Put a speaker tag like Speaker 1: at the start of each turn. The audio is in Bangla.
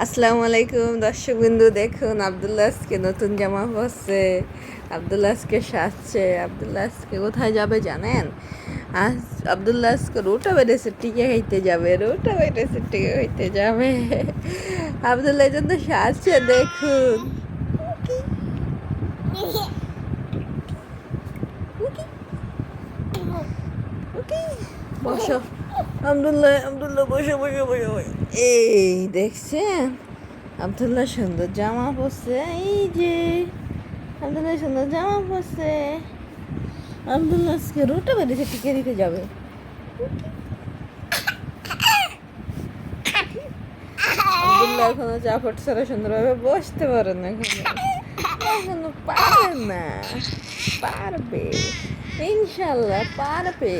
Speaker 1: আসসালামু আলাইকুম দর্শকবিন্দু, দেখুন আব্দুল্লাহ আজকে নতুন জামা পরছে। আব্দুল্লাহ আজকে সাজছে। আব্দুল্লাহ আজকে কোথায় যাবে জানেন? আজ আব্দুল্লাহ আজকে রোটা বেড়েছে, টিকে খাইতে যাবে। রোটা বেড়েছে, টিকে খাইতে যাবে। আব্দুল্লাহ জন্য সাজছে, দেখুন। ওকে, বসো। আব্দুল্লাহ আব্দুল্লাহ বসো বসো বসো বসো। এই দেখছেন, আব্দুল্লাহ সুন্দর জামা পরছে। এই যে আব্দুল্লাহ সুন্দর জামা পরছে। আব্দুল্লাহ আজকে রোটা বেরিয়েছে, টিকে দিতে যাবে। আব্দুল্লাহ এখনো চাপট ছাড়া সুন্দরভাবে বসতে পারে না, এখনো পারে না। পারবে, ইনশাল্লাহ পারবে।